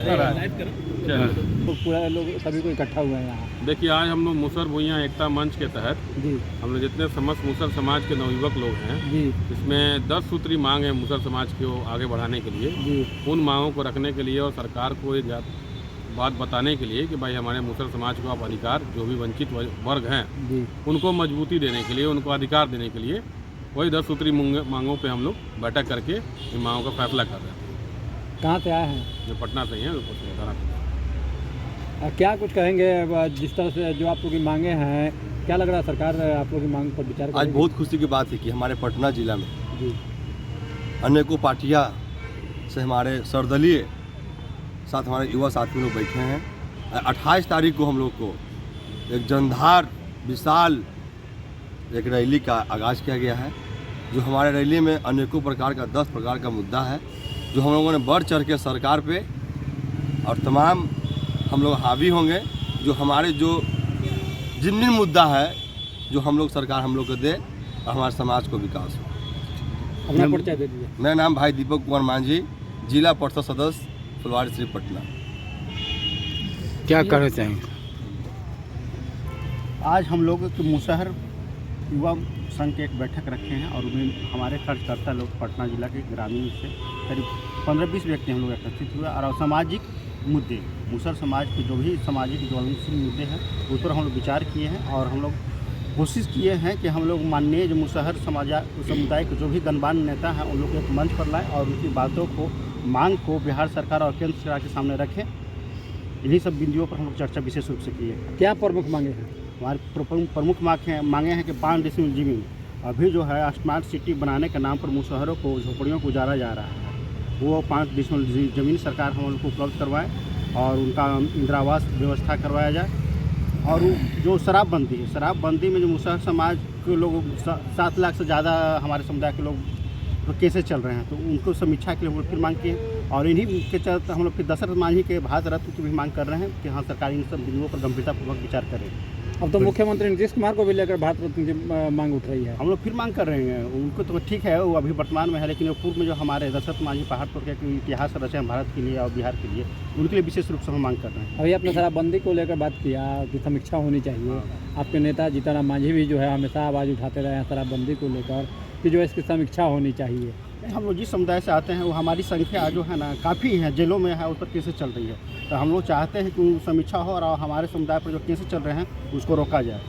तो पूरा लोग सभी को इकट्ठा हुए हैं यहाँ। देखिए, आज हम लोग मुसहर भुइयाँ एकता मंच के तहत जी हम लोग जितने समस्त मुसहर समाज के नवयुवक लोग हैं, जी इसमें 10 सूत्री मांग है मुसहर समाज को आगे बढ़ाने के लिए। जी उन मांगों को रखने के लिए और सरकार को ये बात बताने के लिए कि भाई हमारे मुसहर समाज को आप अधिकार, जो भी वंचित वर्ग हैं जी उनको मजबूती देने के लिए, उनको अधिकार देने के लिए वही 10 सूत्री मांगों पे हम लोग बैठक करके इन मांगों का फैसला कर रहे हैं। कहाँ से आए हैं? जो पटना से ही हैं, क्या कुछ कहेंगे जिस तरह से जो आप लोग की मांगे हैं, क्या लग रहा है सरकार आप लोग की मांग पर विचार आज करेगी? बहुत खुशी की बात है कि हमारे पटना जिला में जी अनेकों पार्टियां से हमारे सर्वदलीय साथ हमारे युवा साथी लोग बैठे हैं। 28 तारीख को हम लोग को एक जनधार विशाल एक रैली का आगाज़ किया गया है। जो हमारे रैली में अनेकों प्रकार का 10 प्रकार का मुद्दा है, जो हम लोगों ने बढ़ चढ़ के सरकार पे और तमाम हम लोग हावी होंगे। जो हमारे जो जिन मुद्दा है जो हम लोग सरकार हम लोग को दे और हमारे समाज को विकास हो। अपना परिचय दे दीजिए। मेरा नाम भाई दीपक कुमार मांझी, जिला परिषद सदस्य फुलवारी श्री पटना। क्या कहना चाहेंगे? आज हम लोग मुसहर युवा संघ की एक बैठक रखे हैं और उन्हें हमारे कार्यकर्ता लोग पटना जिला के ग्रामीण से करीब 15-20 व्यक्ति हम लोग एकत्रित हुए और सामाजिक मुद्दे, मुसहर समाज के जो भी सामाजिक ज्वलनशील मुद्दे हैं उस पर हम लोग विचार किए हैं और हम लोग कोशिश किए हैं कि हम लोग माननीय जो मुसहर समुदाय के जो भी गणमान्य नेता हैं उन लोग को एक मंच पर लाएँ और उनकी बातों को, मांग को बिहार सरकार और केंद्र सरकार के सामने रखें। इन्हीं सब बिंदुओं पर हम लोग चर्चा विशेष रूप से किए हैं। क्या प्रमुख मांगे हैं? हमारे प्रमुख मांगे हैं कि 5 डिसमिल जमीन अभी जो है स्मार्ट सिटी बनाने के नाम पर मुसहरों को, झोपड़ियों को उजाड़ा जा रहा है, वो 5 डिसमिल जमीन सरकार हम लोग को उपलब्ध करवाए और उनका इंदिरावास व्यवस्था करवाया जाए। और जो शराबबंदी में जो मुसहर समाज के लोग 7 लाख से ज़्यादा हमारे समुदाय के लोग केसेस चल रहे हैं, तो उनको समीक्षा के लिए हम लोग फिर मांग किए और इन्हीं के चलते हम लोग फिर दशरथ मांझी के भारत रत्न की भी मांग कर रहे हैं कि हाँ सरकार इन सब बिंदुओं पर गंभीरतापूर्वक विचार करे। अब तो मुख्यमंत्री नीतीश कुमार को भी लेकर भारत रत्न की मांग उठ रही है। हम लोग फिर मांग कर रहे हैं, उनको तो ठीक है वो अभी वर्तमान में है, लेकिन पूर्व में जो हमारे दशरथ मांझी पहाड़पुर के इतिहास रचे हैं भारत के लिए और बिहार के लिए, उनके लिए विशेष रूप से हम मांग कर रहे हैं। अभी आपने शराबबंदी को लेकर बात किया कि समीक्षा होनी चाहिए। आपके नेता जीतनराम मांझी भी जो है हमेशा आवाज़ उठाते रहे हैं शराबबंदी को लेकर कि जो है इसकी समीक्षा होनी चाहिए। हम लोग जिस समुदाय से आते हैं वो हमारी संख्या जो है ना काफ़ी है, जेलों में है, उस पर केसेस चल रही है, तो हम लोग चाहते हैं कि समीक्षा हो और हमारे समुदाय पर जो केसेस चल रहे हैं उसको रोका जाए।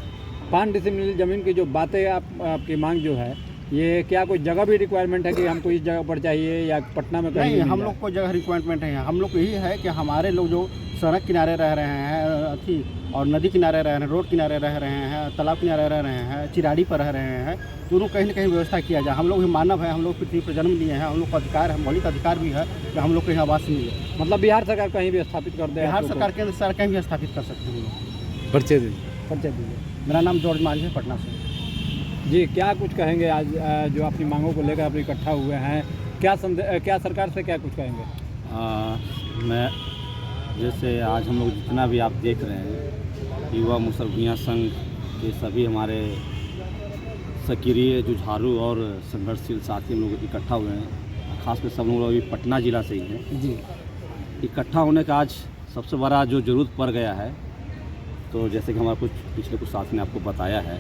5 डिसमिल जमीन की जो बातें आपकी मांग जो है, ये क्या कोई जगह भी रिक्वायरमेंट है कि हमको इस जगह पर चाहिए या पटना में कहीं? नहीं, हम लोग को जगह रिक्वायरमेंट है। हम लोग को यही है कि हमारे लोग जो सड़क किनारे रह रहे हैं और नदी किनारे रह रहे हैं, रोड किनारे रह रहे हैं, तालाब किनारे रह रहे हैं, चिराड़ी पर रह रहे हैं, तो उनको कहीं ना कहीं व्यवस्था किया जाए। हम लोग भी मानव है, हम लोग पृथ्वी पर जन्म लिए हैं, हम लोग को अधिकार है, मौलिक अधिकार भी है कि हम लोग कहीं आवास मिले। मतलब बिहार सरकार कहीं भी स्थापित कर दे? बिहार सरकार केंद्र सरकार कहीं भी स्थापित कर सकते हैं हम लोग। परिचय दीजिए। मेरा नाम जॉर्ज मांझी है, पटना से। जी, क्या कुछ कहेंगे आज जो अपनी मांगों को लेकर आप इकट्ठा हुए हैं? क्या सरकार से क्या कुछ कहेंगे? मैं जैसे आज हम लोग जितना भी आप देख रहे हैं, युवा मुसहर भुइयाँ संघ के सभी हमारे सक्रिय जुझारू और संघर्षशील साथी हम लोग इकट्ठा हुए हैं। खासकर सब लोग अभी पटना ज़िला से ही हैं। जी, इकट्ठा होने का आज सबसे बड़ा जो ज़रूरत पड़ गया है, तो जैसे कि हमारे पिछले कुछ साथी ने आपको बताया है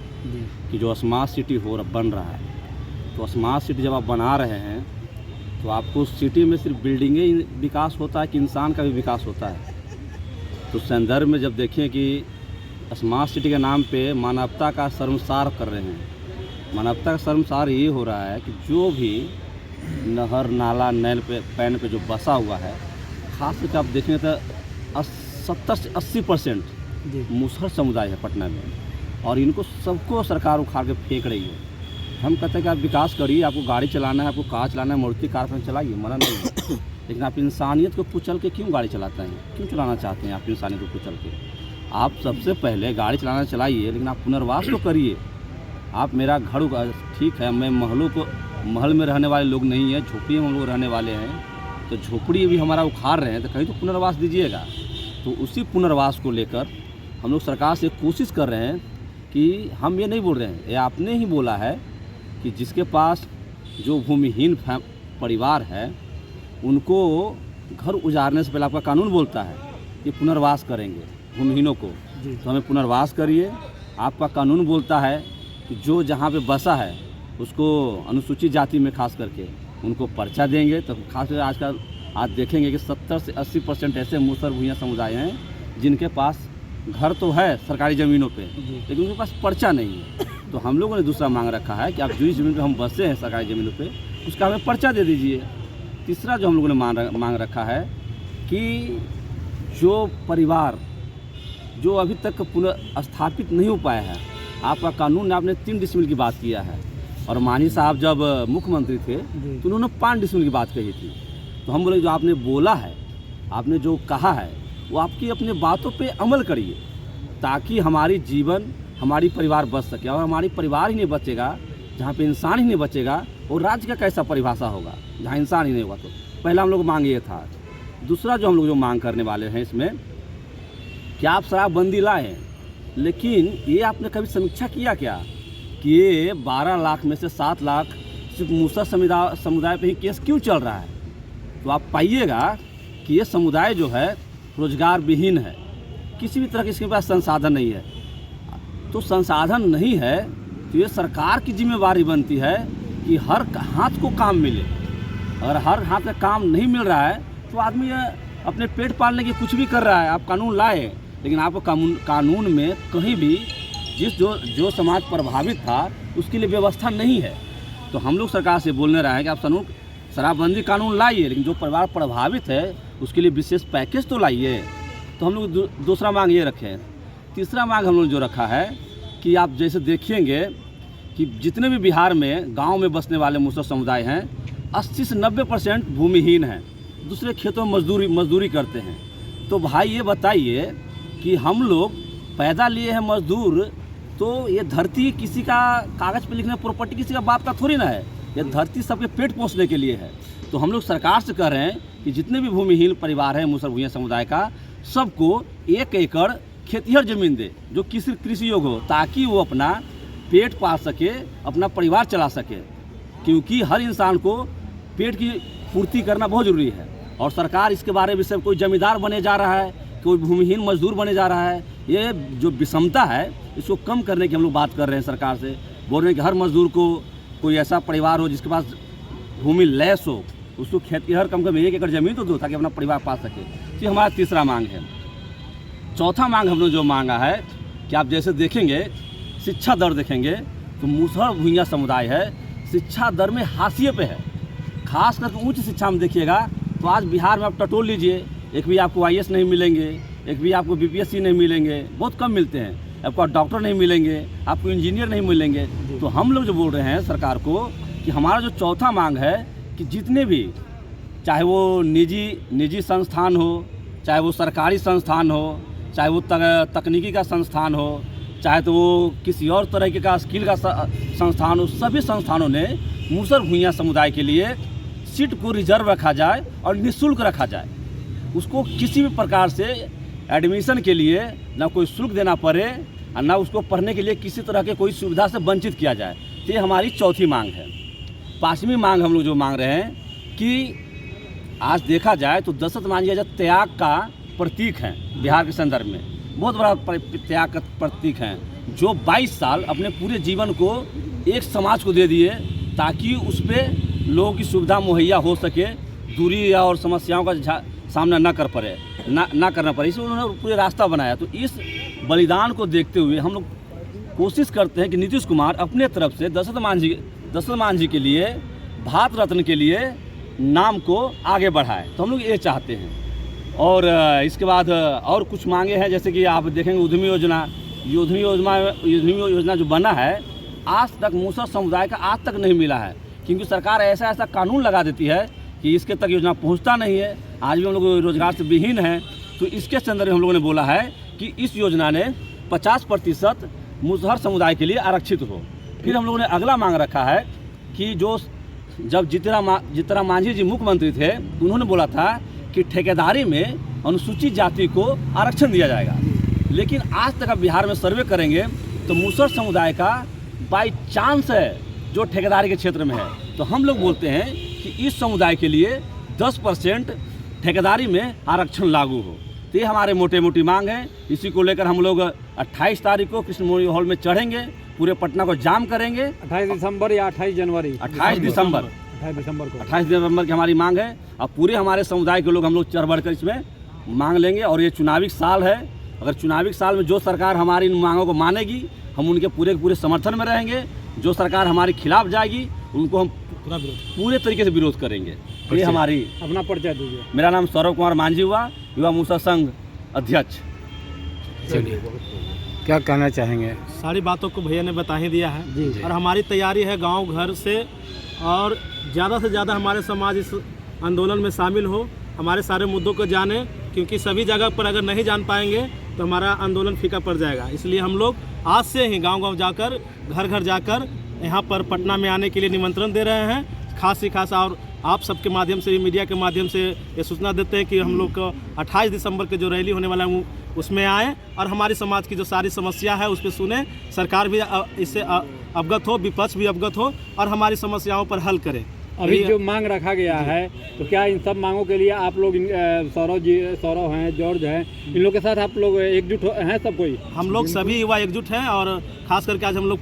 कि जो स्मार्ट सिटी बन रहा है, तो स्मार्ट सिटी जब आप बना रहे हैं तो आपको सिटी में सिर्फ बिल्डिंगें ही विकास होता है कि इंसान का भी विकास होता है। तो संदर्भ में जब देखें कि स्मार्ट सिटी के नाम पे मानवता का शर्मसार कर रहे हैं। मानवता का शर्मसार ये हो रहा है कि जो भी नहर नाला नैल पे पैन पे जो बसा हुआ है, खास करके आप देखें तो 70 से 80% मुसहर समुदाय है पटना में, और इनको सबको सरकार उखाड़ के फेंक रही है। हम कहते हैं कि आप विकास करिए, आपको गाड़ी चलाना है, आपको कार चलाना है, मारुति कार पर चलाइए, मना नहीं है, लेकिन आप इंसानियत को कुचल के क्यों गाड़ी चलाते हैं? क्यों चलाना चाहते हैं आप इंसानियत को कुचल के? आप सबसे पहले गाड़ी चलाना चलाइए, लेकिन आप पुनर्वास तो करिए। आप मेरा घर ठीक है, मैं महल में रहने वाले लोग नहीं हैं, झोपड़ी में हम लोग रहने वाले हैं, तो झोपड़ी भी हमारा उखाड़ रहे हैं, तो कहीं तो पुनर्वास दीजिएगा। तो उसी पुनर्वास को लेकर हम लोग सरकार से कोशिश कर रहे हैं कि हम ये नहीं बोल रहे हैं, ये आपने ही बोला है कि जिसके पास जो भूमिहीन परिवार है उनको घर उजाड़ने से पहले आपका कानून बोलता है कि पुनर्वास करेंगे भूमिहीनों को, तो हमें पुनर्वास करिए। आपका कानून बोलता है कि जो जहाँ पे बसा है उसको अनुसूचित जाति में खास करके उनको पर्चा देंगे। तो खासकर आजकल आज देखेंगे कि 70 से 80% ऐसे मुसहर भूइयाँ समुदाय हैं जिनके पास घर तो है सरकारी ज़मीनों पे, लेकिन उनके पास पर्चा नहीं है। तो हम लोगों ने दूसरा मांग रखा है कि आप जिस ज़मीन पे हम बसे हैं सरकारी ज़मीनों पे, उसका हमें पर्चा दे दीजिए। तीसरा जो हम लोगों ने मांग रखा है कि जो परिवार जो अभी तक पुनर्स्थापित नहीं हो पाया है, आपका कानून ने आपने 3 डिसमिल की बात किया है, और मांझी साहब जब मुख्यमंत्री थे तो उन्होंने 5 डिसमिल की बात कही थी। तो हम बोले जो आपने बोला है, आपने जो कहा है, वो आपकी अपने बातों पे अमल करिए, ताकि हमारी जीवन हमारी परिवार बच सके। और हमारी परिवार ही नहीं बचेगा, जहाँ पे इंसान ही नहीं बचेगा, और राज्य का कैसा परिभाषा होगा जहाँ इंसान ही नहीं होगा। तो पहला हम लोग मांग ये था। दूसरा जो हम लोग जो मांग करने वाले हैं इसमें कि आप शराबबंदी लाएँ, लेकिन ये आपने कभी समीक्षा किया क्या कि ये 12 लाख में से 7 लाख सिर्फ मुसहर समुदाय पे ही केस क्यों चल रहा है? तो आप पाइएगा कि ये समुदाय जो है रोजगार विहीन है, किसी भी तरह के इसके पास संसाधन नहीं है। तो संसाधन नहीं है तो ये सरकार की जिम्मेवारी बनती है कि हर हाथ को काम मिले। अगर हर हाथ का काम नहीं मिल रहा है तो आदमी अपने पेट पालने की कुछ भी कर रहा है। आप कानून लाए, लेकिन आपको कानून में कहीं भी जो समाज प्रभावित था उसके लिए व्यवस्था नहीं है। तो हम लोग सरकार से बोलने रहे हैं कि आप शराबबंदी कानून लाइए, लेकिन जो परिवार प्रभावित है उसके लिए विशेष पैकेज तो लाइए। तो हम लोग दूसरा मांग ये रखे हैं। तीसरा मांग हम लोग जो रखा है कि आप जैसे देखेंगे कि जितने भी बिहार में गांव में बसने वाले मुसहर समुदाय हैं 80 से 90% भूमिहीन हैं, दूसरे खेतों में मजदूरी करते हैं। तो भाई ये बताइए कि हम लोग पैदा लिए हैं मजदूर, तो ये धरती किसी का कागज़ पे लिखने प्रॉपर्टी किसी का बाप का थोड़ी ना है, ये धरती सबके पेट पोषने के लिए है। तो हम लोग सरकार से कह रहे हैं कि जितने भी भूमिहीन परिवार हैं मुसहर भूइयाँ समुदाय का, सबको 1 एकड़ खेतिहर ज़मीन दे जो कृषि योग्य हो, ताकि वो अपना पेट पाल सके, अपना परिवार चला सके। क्योंकि हर इंसान को पेट की पूर्ति करना बहुत ज़रूरी है, और सरकार इसके बारे में सब कोई जमींदार बने जा रहा है, कोई भूमिहीन मजदूर बने जा रहा है। ये जो विषमता है इसको कम करने की हम लोग बात कर रहे हैं सरकार से। बोल रहे हैं कि हर मजदूर को कोई ऐसा परिवार हो जिसके पास भूमि लैस हो, उसको खेतिहर कम 1 एकड़ ज़मीन तो दो ताकि अपना परिवार पाल सके। ये हमारा तीसरा मांग है। चौथा मांग हम लोग जो मांगा है कि आप जैसे देखेंगे शिक्षा दर देखेंगे तो मुसहर भूइयाँ समुदाय है शिक्षा दर में हाशिए पे है। खास करके उच्च शिक्षा में देखिएगा तो आज बिहार में आप टटोल लीजिए, एक भी आपको IAS नहीं मिलेंगे, एक भी आपको BPSC नहीं मिलेंगे, बहुत कम मिलते हैं। आपको डॉक्टर नहीं मिलेंगे, आपको इंजीनियर नहीं मिलेंगे। तो हम लोग जो बोल रहे हैं सरकार को कि हमारा जो चौथा मांग है कि जितने भी, चाहे वो निजी संस्थान हो, चाहे वो सरकारी संस्थान हो, चाहे वो तकनीकी का संस्थान हो, चाहे तो वो किसी और तरह का स्किल का संस्थान हो, सभी संस्थानों ने मुसहर भूइयाँ समुदाय के लिए सीट को रिजर्व रखा जाए और निःशुल्क रखा जाए। उसको किसी भी प्रकार से एडमिशन के लिए ना कोई शुल्क देना पड़े और ना उसको पढ़ने के लिए किसी तरह के कोई सुविधा से वंचित किया जाए। तो ये हमारी चौथी मांग है। पाँचवीं मांग हम लोग जो मांग रहे हैं कि आज देखा जाए तो दशरथ मांझी जी त्याग का प्रतीक हैं बिहार के संदर्भ में, बहुत बड़ा त्याग का प्रतीक हैं, जो 22 साल अपने पूरे जीवन को एक समाज को दे दिए ताकि उस पर लोगों की सुविधा मुहैया हो सके, दूरी और समस्याओं का सामना ना करना पड़े, इसलिए उन्होंने पूरे रास्ता बनाया। तो इस बलिदान को देखते हुए हम लोग कोशिश करते हैं कि नीतीश कुमार अपने तरफ से दशरथ मांझी के लिए भारत रत्न के लिए नाम को आगे बढ़ाए। तो हम लोग ये चाहते हैं। और इसके बाद और कुछ मांगे हैं, जैसे कि आप देखेंगे उद्यमी योजना जो बना है आज तक मुसहर समुदाय का आज तक नहीं मिला है, क्योंकि सरकार ऐसा कानून लगा देती है कि इसके तक योजना पहुंचता नहीं है। आज भी हम लोग रोजगार से विहीन हैं। तो इसके संदर्भ में हम लोगों ने बोला है कि इस योजना ने 50% मुसहर समुदाय के लिए आरक्षित हो। फिर हम लोगों ने अगला मांग रखा है कि जब जीतन मांझी जी मुख्यमंत्री थे उन्होंने बोला था कि ठेकेदारी में अनुसूचित जाति को आरक्षण दिया जाएगा, लेकिन आज तक आप बिहार में सर्वे करेंगे तो मुसहर समुदाय का बाई चांस है जो ठेकेदारी के क्षेत्र में है। तो हम लोग बोलते हैं कि इस समुदाय के लिए 10% ठेकेदारी में आरक्षण लागू हो। तो ये हमारे मोटे मोटी मांग है। इसी को लेकर हम लोग 28 तारीख को कृष्णमूर्ति हॉल में चढ़ेंगे, पूरे पटना को जाम करेंगे। 28 दिसंबर या 28 जनवरी? 28 दिसंबर 28 दिसंबर की हमारी मांग है। और पूरे हमारे समुदाय के लोग हम लोग चढ़ बढ़ कर इसमें मांग लेंगे। और ये चुनावी साल है, अगर चुनावी साल में जो सरकार हमारी इन मांगों को मानेगी, हम उनके पूरे समर्थन में रहेंगे। जो सरकार हमारे खिलाफ जाएगी, उनको हम पूरे तरीके से विरोध करेंगे। ये हमारी। अपना परिचय दीजिए। मेरा नाम सौरभ कुमार मांझी हुआ, युवा मूसा संघ अध्यक्ष। चलिए, क्या कहना चाहेंगे? सारी बातों को भैया ने बता ही दिया है। जी। और हमारी तैयारी है गांव घर से, और ज़्यादा से ज़्यादा हमारे समाज इस आंदोलन में शामिल हो, हमारे सारे मुद्दों को जाने, क्योंकि सभी जगह पर अगर नहीं जान पाएंगे तो हमारा आंदोलन फीका पड़ जाएगा। इसलिए हम लोग आज से ही गांव-गांव जाकर, घर घर जाकर यहाँ पर पटना में आने के लिए निमंत्रण दे रहे हैं, खास से खास। और आप सबके माध्यम से, मीडिया के माध्यम से ये सूचना देते हैं कि हम लोग को 28 दिसंबर के जो रैली होने वाला है उसमें आए, और हमारी समाज की जो सारी समस्या है उस पर सुने, सरकार भी इससे अवगत हो, विपक्ष भी अवगत हो, और हमारी समस्याओं पर हल करे। अभी जो मांग रखा गया है, तो क्या इन सब मांगों के लिए आप लोग, सौरभ हैं, जॉर्ज हैं, इन लोग के साथ आप लोग एकजुट हैं? सब कोई, हम लोग सभी युवा एकजुट हैं। और खास करके आज हम लोग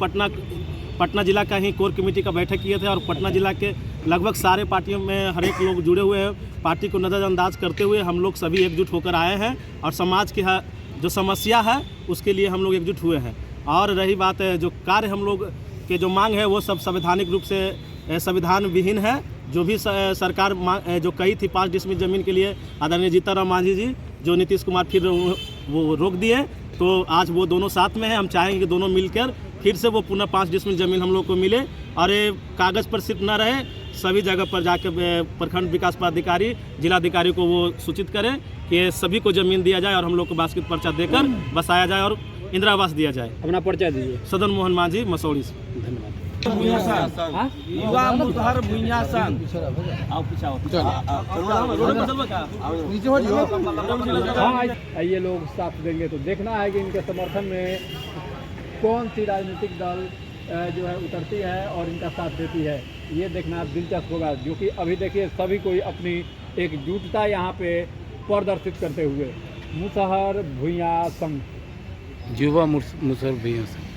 पटना जिला का ही कोर कमेटी का बैठक किए थे, और पटना जिला के लगभग सारे पार्टियों में हर एक लोग जुड़े हुए हैं। पार्टी को नज़रअंदाज करते हुए हम लोग सभी एकजुट होकर आए हैं, और समाज की जो समस्या है उसके लिए हम लोग एकजुट हुए हैं। और रही बात जो कार्य हम लोग के जो मांग है, वो सब संवैधानिक रूप से संविधान विहीन है। जो भी सरकार जो कही थी 5 डिसमिल ज़मीन के लिए, आदरणीय जीतनराम मांझी जी, जो नीतीश कुमार फिर वो रोक दिए, तो आज वो दोनों साथ में हैं। हम चाहेंगे कि दोनों मिलकर फिर से वो पुनः 5 डिसमिल ज़मीन हम लोग को मिले, और ये कागज़ पर सिर्फ न रहे, सभी जगह पर जाकर प्रखंड विकास पदाधिकारी, जिलाधिकारी को वो सूचित करें कि सभी को ज़मीन दिया जाए, और हम लोग को बास्केट पर्चा देकर बसाया जाए और इंदिरा आवास दिया जाए। अपना परिचय दीजिए। सदन मोहन मांझी, मसौड़ी से। धन्यवाद। युवा मुसहर भुइयां संघ। हाँ, ये लोग साथ देंगे तो देखना है कि इनके समर्थन में कौन सी राजनीतिक दल जो है उतरती है और इनका साथ देती है, ये देखना दिलचस्प होगा। जो कि अभी देखिए सभी कोई अपनी एकजुटता यहाँ पे प्रदर्शित करते हुए। मुसहर भुइयां संघ, युवा मुसहर भुइयां संघ।